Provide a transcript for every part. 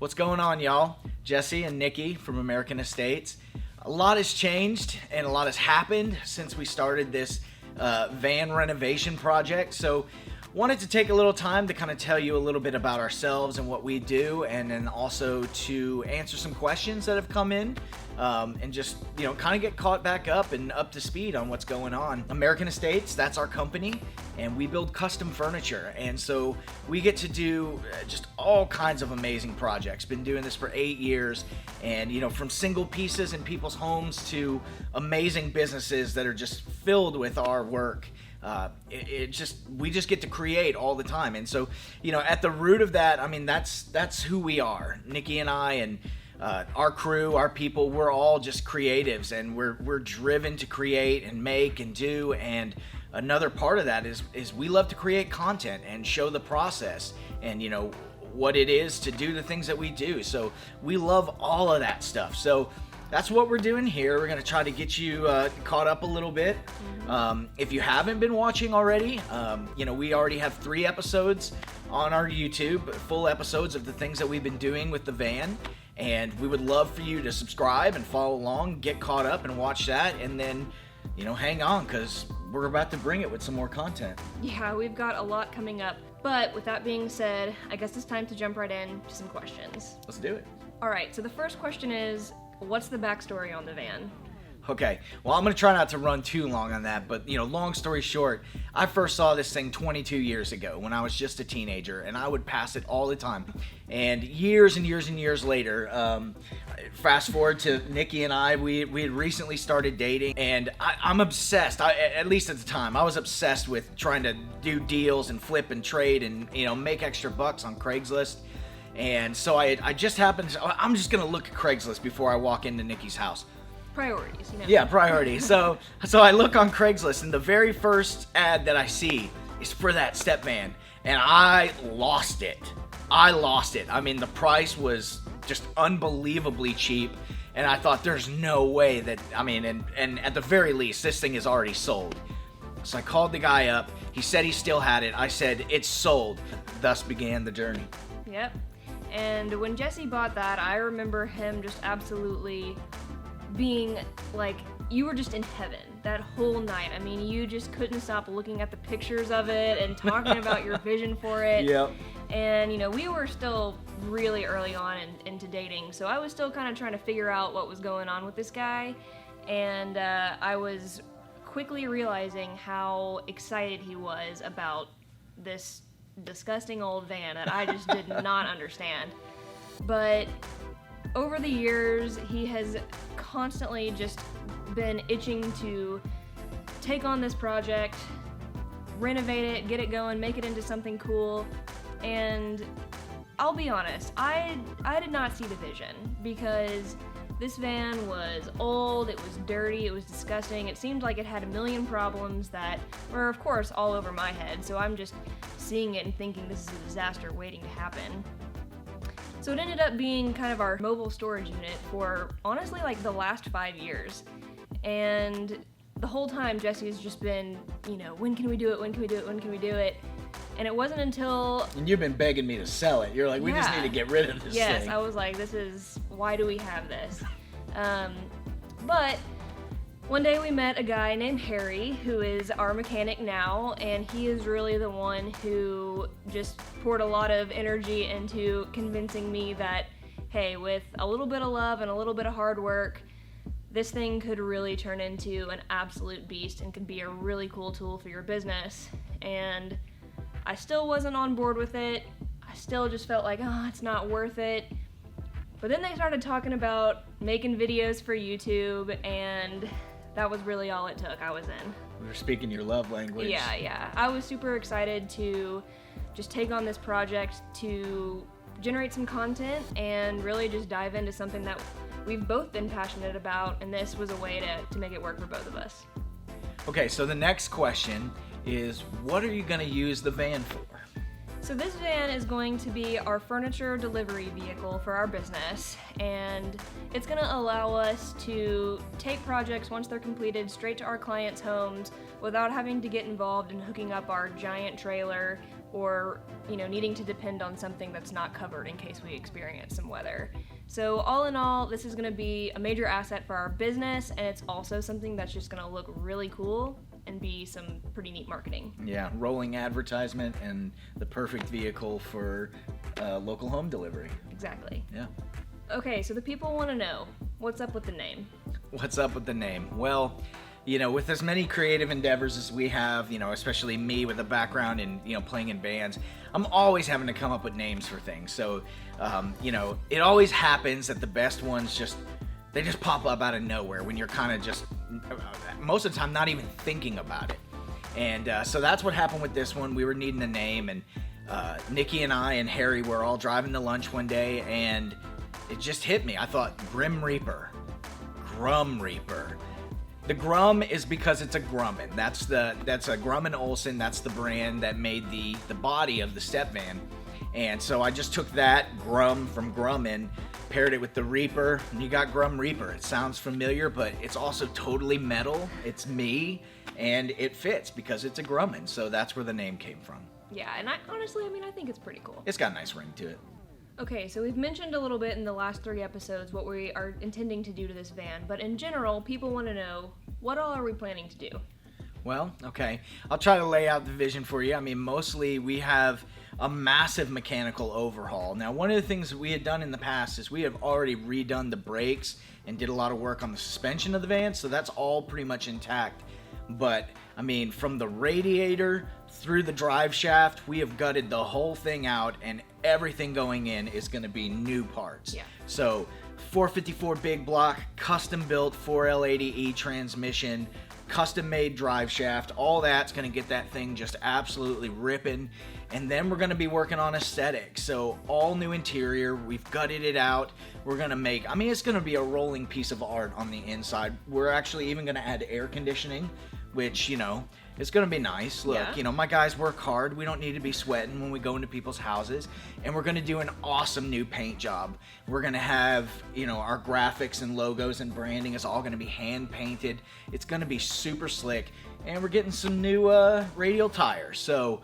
What's going on, y'all? Jesse and Nikki from American Estates. A lot has changed and a lot has happened since we started this van renovation project. So wanted to take a little time to kind of tell you a little bit about ourselves and what we do, and then also to answer some questions that have come in, and just, kind of get caught back up and up to speed on what's going on. American Estates, that's our company, and we build custom furniture. And so we get to do just all kinds of amazing projects. Been doing this for 8 years, and from single pieces in people's homes to amazing businesses that are just filled with our work. We just get to create all the time. And so, at the root of that, that's who we are. Nikki and I and our crew, our people, we're all just creatives, and we're driven to create and make and do. And another part of that is we love to create content and show the process and, what it is to do the things that we do. So we love all of that stuff. So that's what we're doing here. We're going to try to get you caught up a little bit. If you haven't been watching already, we already have 3 episodes on our YouTube, full episodes of the things that we've been doing with the van. And we would love for you to subscribe and follow along, get caught up and watch that. And then, hang on, because we're about to bring it with some more content. Yeah, we've got a lot coming up. But with that being said, I guess it's time to jump right in to some questions. Let's do it. All right, so the first question is, what's the backstory on the van? Okay, well, I'm going to try not to run too long on that, but, long story short, I first saw this thing 22 years ago when I was just a teenager, and I would pass it all the time. And years and years and years later, fast forward to Nikki and I, we had recently started dating, and I'm obsessed, at least at the time, I was obsessed with trying to do deals and flip and trade and, make extra bucks on Craigslist. And so I just happened to, I'm just going to look at Craigslist before I walk into Nikki's house. Priorities, Yeah, priorities. So I look on Craigslist, and the very first ad that I see is for that step van, and I lost it. The price was just unbelievably cheap, and I thought there's no way that, and at the very least, this thing is already sold. So I called the guy up. He said he still had it. I said, it's sold. Thus began the journey. Yep. And when Jesse bought that, I remember him just absolutely being like, you were just in heaven that whole night. You just couldn't stop looking at the pictures of it and talking about your vision for it. Yep. And, we were still really early on into dating, so I was still kind of trying to figure out what was going on with this guy. And I was quickly realizing how excited he was about this disgusting old van that I just did not understand. But over the years, he has constantly just been itching to take on this project, renovate it, get it going, make it into something cool. And I'll be honest, I did not see the vision, because this van was old, it was dirty, it was disgusting. It seemed like it had a million problems that were, of course, all over my head. So I'm just seeing it and thinking this is a disaster waiting to happen. So it ended up being kind of our mobile storage unit for, honestly, like the last 5 years. And the whole time, Jesse has just been, when can we do it? When can we do it? When can we do it? And it wasn't until... And you've been begging me to sell it. You're like, we just need to get rid of this thing. Yes, I was like, why do we have this? But one day we met a guy named Harry, who is our mechanic now, and he is really the one who just poured a lot of energy into convincing me that, hey, with a little bit of love and a little bit of hard work, this thing could really turn into an absolute beast and could be a really cool tool for your business. And I still wasn't on board with it. I still just felt like, it's not worth it. But then they started talking about making videos for YouTube, and that was really all it took. I was in. We're speaking your love language. Yeah. I was super excited to just take on this project to generate some content and really just dive into something that we've both been passionate about, and this was a way to make it work for both of us. Okay, so the next question is, what are you going to use the van for? So this van is going to be our furniture delivery vehicle for our business, and it's going to allow us to take projects once they're completed straight to our clients' homes without having to get involved in hooking up our giant trailer or needing to depend on something that's not covered in case we experience some weather. So all in all, this is going to be a major asset for our business, and it's also something that's just going to look really cool and be some pretty neat marketing. Yeah, rolling advertisement and the perfect vehicle for local home delivery. Exactly. Yeah. Okay, so the people want to know, what's up with the name? What's up with the name? Well, with as many creative endeavors as we have, especially me with a background in, playing in bands, I'm always having to come up with names for things. So, it always happens that the best ones they just pop up out of nowhere when you're kind of just, most of the time, not even thinking about it. And so that's what happened with this one. We were needing a name, and Nikki and I and Harry were all driving to lunch one day, and it just hit me. I thought, Grim Reaper. The Grum is because it's a Grumman. That's a Grumman Olson. That's the brand that made the body of the Stepvan. And so I just took that Grum from Grumman, paired it with the Reaper, and you got Grum Reaper. It sounds familiar, but it's also totally metal. It's me, and it fits because it's a Grumman. So that's where the name came from. Yeah, and I think it's pretty cool. It's got a nice ring to it. Okay, so we've mentioned a little bit in the last 3 episodes what we are intending to do to this van, but in general, people want to know, what all are we planning to do? Well, okay, I'll try to lay out the vision for you. Mostly we have a massive mechanical overhaul. Now, one of the things that we had done in the past is we have already redone the brakes and did a lot of work on the suspension of the van, so that's all pretty much intact. But, from the radiator through the drive shaft, we have gutted the whole thing out, and everything going in is going to be new parts. Yeah. So, 454 big block, custom built 4L80E transmission, custom made drive shaft, all that's going to get that thing just absolutely ripping. And then we're going to be working on aesthetics. So all new interior, we've gutted it out. We're going to make, it's going to be a rolling piece of art on the inside. We're actually even going to add air conditioning, which, it's going to be nice. Look, yeah. My guys work hard. We don't need to be sweating when we go into people's houses. And we're going to do an awesome new paint job. We're going to have, our graphics and logos and branding is all going to be hand painted. It's going to be super slick. And we're getting some new radial tires. So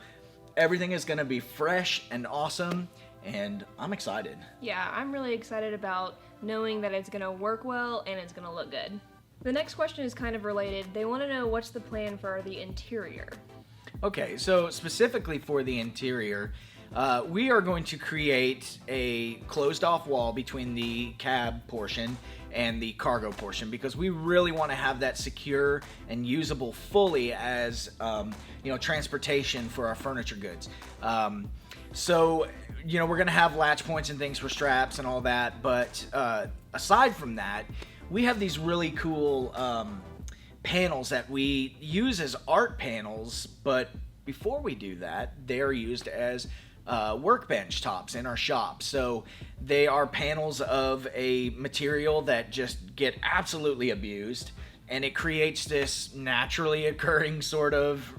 everything is going to be fresh and awesome. And I'm excited. Yeah, I'm really excited about knowing that it's going to work well and it's going to look good. The next question is kind of related. They want to know what's the plan for the interior. Okay, so specifically for the interior, we are going to create a closed-off wall between the cab portion and the cargo portion because we really want to have that secure and usable fully as transportation for our furniture goods. So we're going to have latch points and things for straps and all that, but aside from that, we have these really cool panels that we use as art panels, but before we do that, they're used as workbench tops in our shop. So they are panels of a material that just get absolutely abused, and it creates this naturally occurring sort of,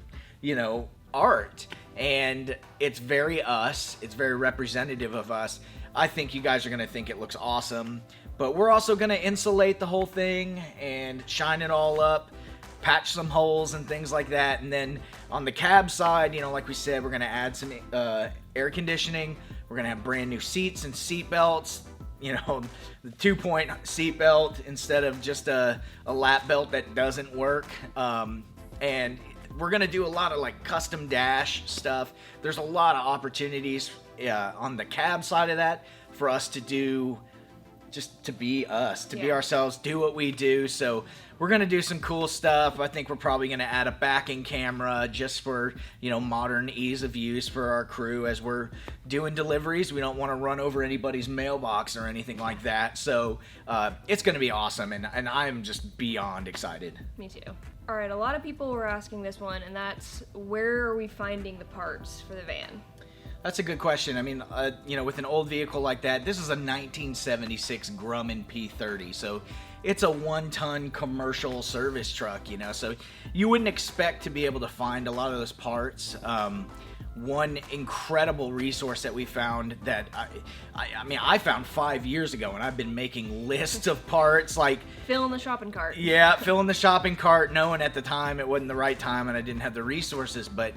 art. And it's very us. It's very representative of us. I think you guys are going to think it looks awesome. But we're also going to insulate the whole thing and shine it all up, patch some holes and things like that. And then on the cab side, like we said, we're going to add some air conditioning. We're going to have brand new seats and seat belts. The 2-point seat belt instead of just a lap belt that doesn't work. And we're going to do a lot of custom dash stuff. There's a lot of opportunities on the cab side of that for us to do, just to be us, to be ourselves, do what we do. So we're going to do some cool stuff. I think we're probably going to add a backing camera just for, modern ease of use for our crew as we're doing deliveries. We don't want to run over anybody's mailbox or anything like that. So it's going to be awesome, and I'm just beyond excited. Me too. All right, a lot of people were asking this one, and that's, where are we finding the parts for the van? That's a good question. With an old vehicle like that, this is a 1976 Grumman P30, so it's a 1-ton commercial service truck, so you wouldn't expect to be able to find a lot of those parts. One incredible resource that we found that I found 5 years ago, and I've been making lists of parts fill in the shopping cart. Yeah, fill in the shopping cart, knowing at the time it wasn't the right time and I didn't have the resources. But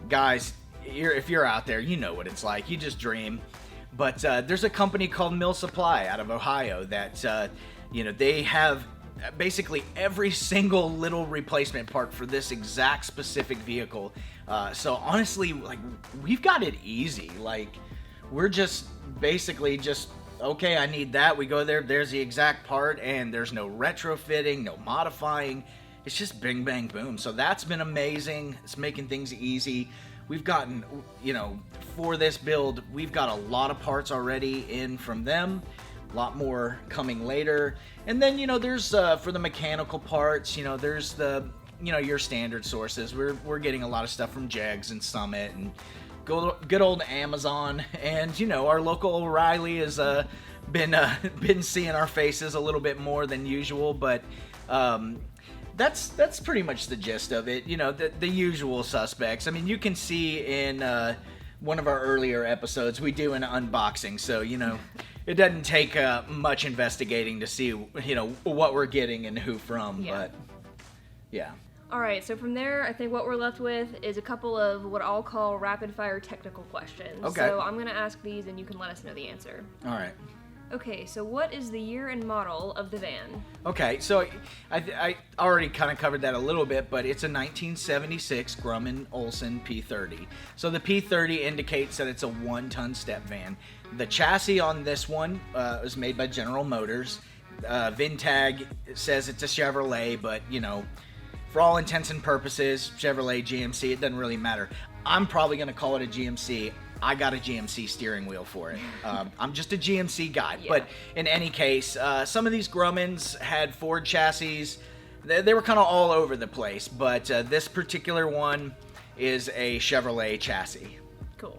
guys, if you're out there, you know what it's like. You just dream. But there's a company called Mill Supply out of Ohio that, they have basically every single little replacement part for this exact specific vehicle. So honestly, like, we've got it easy. Like, we're just basically just, okay, I need that. We go there, there's the exact part, and there's no retrofitting, no modifying. It's just bing, bang, boom. So that's been amazing. It's making things easy. We've gotten, for this build, we've got a lot of parts already in from them. A lot more coming later. And then, there's, for the mechanical parts, there's the, your standard sources. We're getting a lot of stuff from Jegs and Summit and good old Amazon. And, our local O'Reilly has been seeing our faces a little bit more than usual. But that's pretty much the gist of it. The usual suspects. I mean, you can see in one of our earlier episodes, we do an unboxing. So, it doesn't take much investigating to see, what we're getting and who from. Yeah. But, yeah. All right, so from there, I think what we're left with is a couple of what I'll call rapid-fire technical questions. Okay. So I'm going to ask these, and you can let us know the answer. All right. Okay, so what is the year and model of the van? Okay, so I already kind of covered that a little bit, but it's a 1976 Grumman Olson P30. So the P30 indicates that it's a 1-ton step van. The chassis on this one was made by General Motors. VIN tag says it's a Chevrolet, but, for all intents and purposes, Chevrolet, GMC, it doesn't really matter. I'm probably going to call it a GMC. I got a GMC steering wheel for it. I'm just a GMC guy. Yeah. But in any case, some of these Grummans had Ford chassis. They were kind of all over the place. But this particular one is a Chevrolet chassis. Cool.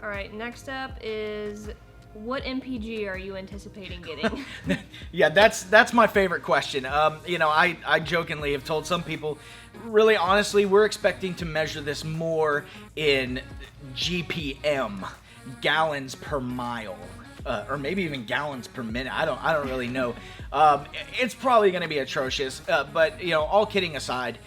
All right, next up is, what MPG are you anticipating getting? Yeah, that's my favorite question. I jokingly have told some people, really honestly, we're expecting to measure this more in GPM, gallons per mile, or maybe even gallons per minute. I don't really know. It's probably going to be atrocious. But all kidding aside,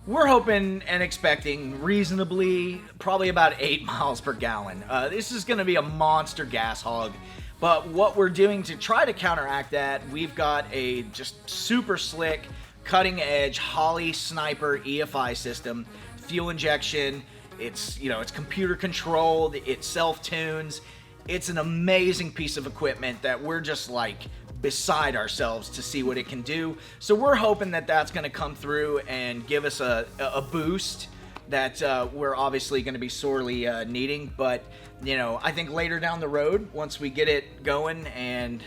we're hoping and expecting reasonably probably about 8 miles per gallon. This is going to be a monster gas hog. But what we're doing to try to counteract that, we've got a just super slick, cutting edge Holley Sniper EFI system, fuel injection. It's computer controlled, it self-tunes. It's an amazing piece of equipment that we're just like beside ourselves to see what it can do. So we're hoping that that's going to come through and give us a boost that we're obviously going to be sorely needing. But I think later down the road, once we get it going and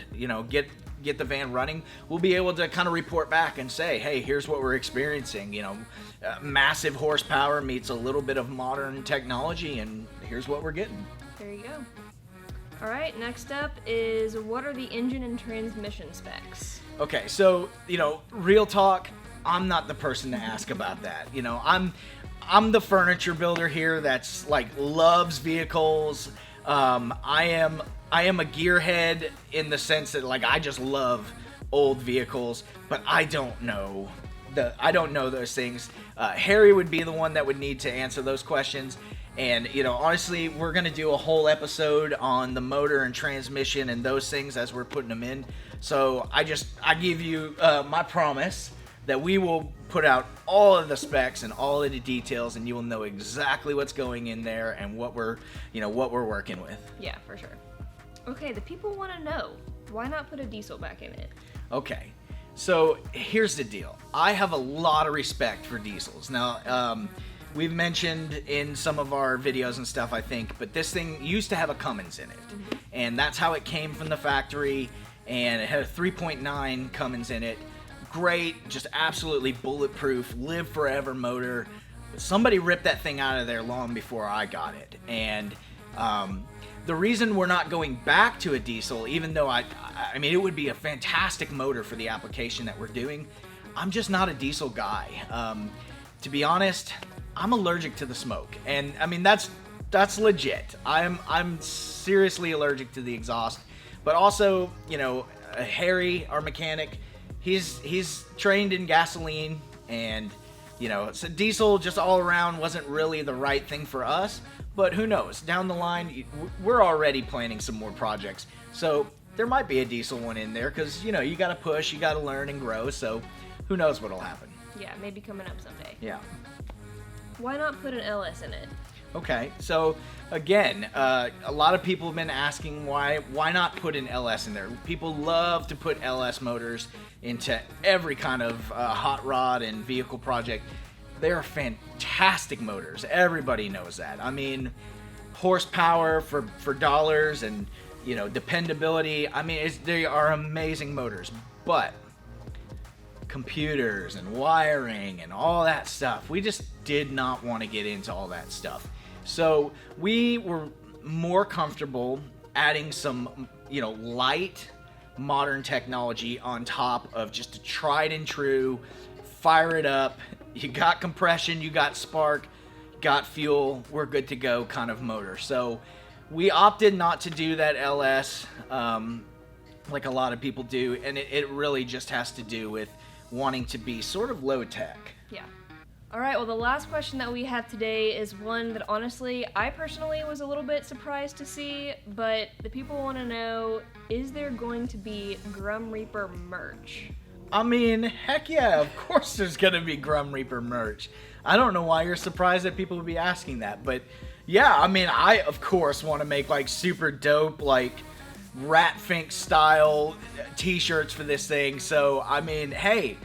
get the van running, we'll be able to kind of report back and say, hey, here's what we're experiencing. Massive horsepower meets a little bit of modern technology, and here's what we're getting. There you go. All right, next up is, what are the engine and transmission specs? Okay, so, real talk, I'm not the person to ask about that. I'm the furniture builder here that's like loves vehicles. I am a gearhead in the sense that like I just love old vehicles, but I don't know those things. Harry would be the one that would need to answer those questions. And, honestly, we're going to do a whole episode on the motor and transmission and those things as we're putting them in. So I give you my promise that we will put out all of the specs and all of the details, and you will know exactly what's going in there and what we're working with. Yeah, for sure. Okay, the people want to know, why not put a diesel back in it? Okay, so here's the deal. I have a lot of respect for diesels. Now, we've mentioned in some of our videos and stuff, I think, but this thing used to have a Cummins in it. Mm-hmm. And that's how it came from the factory, and it had a 3.9 Cummins in it. Great, just absolutely bulletproof, live forever motor. Somebody ripped that thing out of there long before I got it. And the reason we're not going back to a diesel, even though I mean, it would be a fantastic motor for the application that we're doing, I'm just not a diesel guy. To be honest, I'm allergic to the smoke, and I mean that's legit. I'm seriously allergic to the exhaust, but also Harry, our mechanic, he's trained in gasoline, and So diesel just all around wasn't really the right thing for us, but who knows? Down the line, we're already planning some more projects. So there might be a diesel one in there because, you got to push, you got to learn and grow. So who knows what'll happen. Yeah, maybe coming up someday. Yeah. Why not put an LS in it? Okay, so again, a lot of people have been asking why not put an LS in there. People love to put LS motors into every kind of hot rod and vehicle project. They are fantastic motors. Everybody knows that. I mean, horsepower for dollars and dependability. I mean, they are amazing motors, but computers and wiring and all that stuff, we just did not want to get into all that stuff. So we were more comfortable adding some, light modern technology on top of just a tried and true, fire it up, you got compression, you got spark, got fuel, we're good to go kind of motor. So we opted not to do that LS like a lot of people do, and it really just has to do with wanting to be sort of low tech. Yeah. All right, well, the last question that we have today is one that honestly, I personally was a little bit surprised to see, but the people want to know, is there going to be Grum Reaper merch? I mean, heck yeah, of course there's going to be Grum Reaper merch. I don't know why you're surprised that people would be asking that, but yeah, I mean, I, of course, want to make, super dope, Rat Fink style t-shirts for this thing, so, I mean, hey,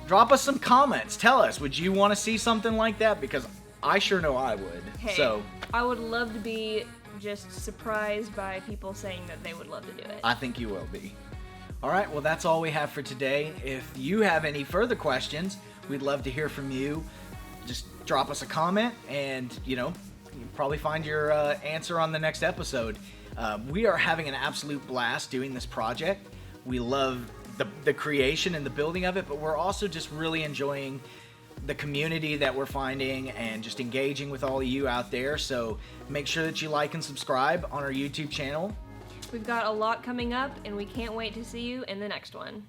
drop us some comments. Tell us, would you want to see something like that? Because I sure know I would. Hey, so I would love to be just surprised by people saying that they would love to do it. I think you will be. All right, well, that's all we have for today. If you have any further questions, we'd love to hear from you. Just drop us a comment and, you'll probably find your answer on the next episode. We are having an absolute blast doing this project. We love the creation and the building of it, but we're also just really enjoying the community that we're finding and just engaging with all of you out there. So make sure that you like and subscribe on our YouTube channel. We've got a lot coming up, and we can't wait to see you in the next one.